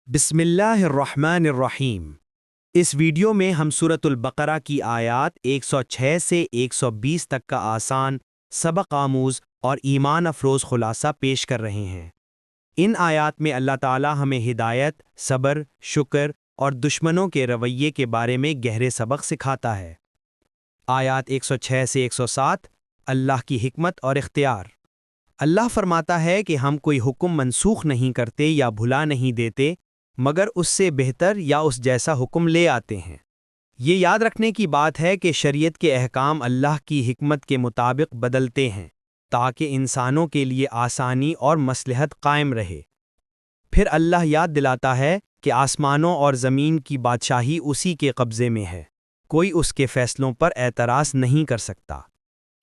بسم اللہ الرحمن الرحیم۔ اس ویڈیو میں ہم سورۃ البقرہ کی آیات 106 سے 120 تک کا آسان، سبق آموز اور ایمان افروز خلاصہ پیش کر رہے ہیں۔ ان آیات میں اللہ تعالی ہمیں ہدایت، صبر، شکر اور دشمنوں کے رویے کے بارے میں گہرے سبق سکھاتا ہے۔ آیات 106 سے 107، اللہ کی حکمت اور اختیار۔ اللہ فرماتا ہے کہ ہم کوئی حکم منسوخ نہیں کرتے یا بھلا نہیں دیتے، مگر اس سے بہتر یا اس جیسا حکم لے آتے ہیں۔ یہ یاد رکھنے کی بات ہے کہ شریعت کے احکام اللہ کی حکمت کے مطابق بدلتے ہیں تاکہ انسانوں کے لیے آسانی اور مصلحت قائم رہے۔ پھر اللہ یاد دلاتا ہے کہ آسمانوں اور زمین کی بادشاہی اسی کے قبضے میں ہے، کوئی اس کے فیصلوں پر اعتراض نہیں کر سکتا۔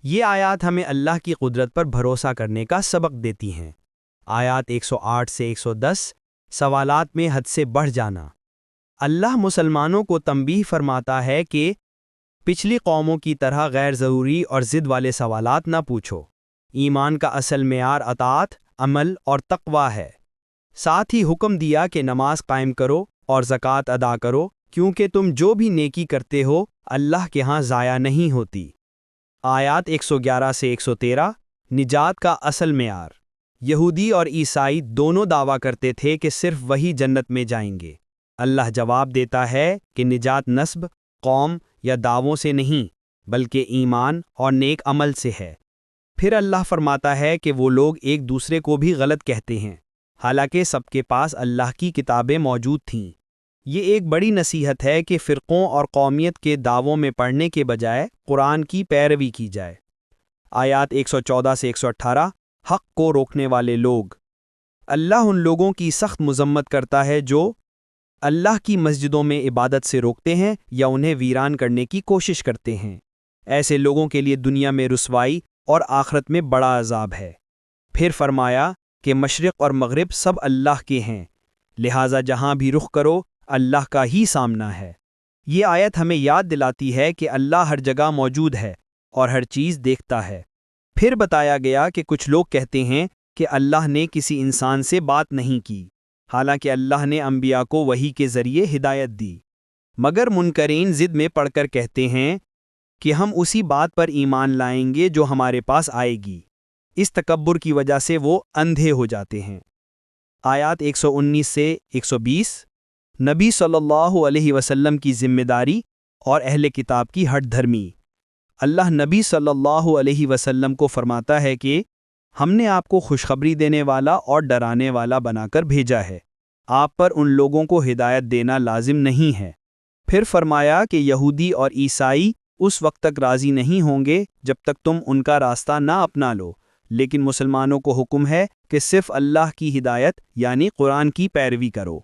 یہ آیات ہمیں اللہ کی قدرت پر بھروسہ کرنے کا سبق دیتی ہیں۔ آیات 108 سے 110، سوالات میں حد سے بڑھ جانا۔ اللہ مسلمانوں کو تنبیہ فرماتا ہے کہ پچھلی قوموں کی طرح غیر ضروری اور ضد والے سوالات نہ پوچھو۔ ایمان کا اصل معیار اطاعت، عمل اور تقوی ہے۔ ساتھ ہی حکم دیا کہ نماز قائم کرو اور زکوٰۃ ادا کرو، کیونکہ تم جو بھی نیکی کرتے ہو اللہ کے ہاں ضائع نہیں ہوتی۔ آیات 111 سے 113، نجات کا اصل معیار۔ یہودی اور عیسائی دونوں دعویٰ کرتے تھے کہ صرف وہی جنت میں جائیں گے۔ اللہ جواب دیتا ہے کہ نجات نسب، قوم یا دعووں سے نہیں، بلکہ ایمان اور نیک عمل سے ہے۔ پھر اللہ فرماتا ہے کہ وہ لوگ ایک دوسرے کو بھی غلط کہتے ہیں، حالانکہ سب کے پاس اللہ کی کتابیں موجود تھیں۔ یہ ایک بڑی نصیحت ہے کہ فرقوں اور قومیت کے دعووں میں پڑھنے کے بجائے قرآن کی پیروی کی جائے۔ آیات 114 سے 118، حق کو روکنے والے لوگ۔ اللہ ان لوگوں کی سخت مذمت کرتا ہے جو اللہ کی مسجدوں میں عبادت سے روکتے ہیں یا انہیں ویران کرنے کی کوشش کرتے ہیں۔ ایسے لوگوں کے لیے دنیا میں رسوائی اور آخرت میں بڑا عذاب ہے۔ پھر فرمایا کہ مشرق اور مغرب سب اللہ کے ہیں، لہٰذا جہاں بھی رخ کرو اللہ کا ہی سامنا ہے۔ یہ آیت ہمیں یاد دلاتی ہے کہ اللہ ہر جگہ موجود ہے اور ہر چیز دیکھتا ہے۔ پھر بتایا گیا کہ کچھ لوگ کہتے ہیں کہ اللہ نے کسی انسان سے بات نہیں کی، حالانکہ اللہ نے انبیاء کو وحی کے ذریعے ہدایت دی، مگر منکرین ضد میں پڑھ کر کہتے ہیں کہ ہم اسی بات پر ایمان لائیں گے جو ہمارے پاس آئے گی۔ اس تکبر کی وجہ سے وہ اندھے ہو جاتے ہیں۔ آیات 119 سے 120، نبی صلی اللہ علیہ وسلم کی ذمہ داری اور اہل کتاب کی ہٹ دھرمی۔ اللہ نبی صلی اللہ علیہ وسلم کو فرماتا ہے کہ ہم نے آپ کو خوشخبری دینے والا اور ڈرانے والا بنا کر بھیجا ہے، آپ پر ان لوگوں کو ہدایت دینا لازم نہیں ہے۔ پھر فرمایا کہ یہودی اور عیسائی اس وقت تک راضی نہیں ہوں گے جب تک تم ان کا راستہ نہ اپنا لو، لیکن مسلمانوں کو حکم ہے کہ صرف اللہ کی ہدایت یعنی قرآن کی پیروی کرو۔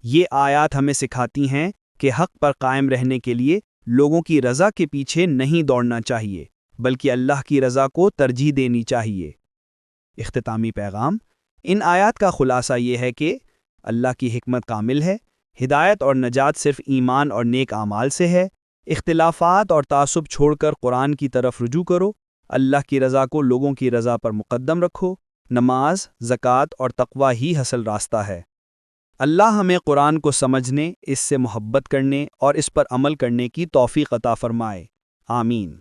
یہ آیات ہمیں سکھاتی ہیں کہ حق پر قائم رہنے کے لیے لوگوں کی رضا کے پیچھے نہیں دوڑنا چاہیے، بلکہ اللہ کی رضا کو ترجیح دینی چاہیے۔ اختتامی پیغام۔ ان آیات کا خلاصہ یہ ہے کہ اللہ کی حکمت کامل ہے، ہدایت اور نجات صرف ایمان اور نیک اعمال سے ہے۔ اختلافات اور تعصب چھوڑ کر قرآن کی طرف رجوع کرو، اللہ کی رضا کو لوگوں کی رضا پر مقدم رکھو۔ نماز، زکوٰۃ اور تقوی ہی اصل راستہ ہے۔ اللہ ہمیں قرآن کو سمجھنے، اس سے محبت کرنے اور اس پر عمل کرنے کی توفیق عطا فرمائے۔ آمین۔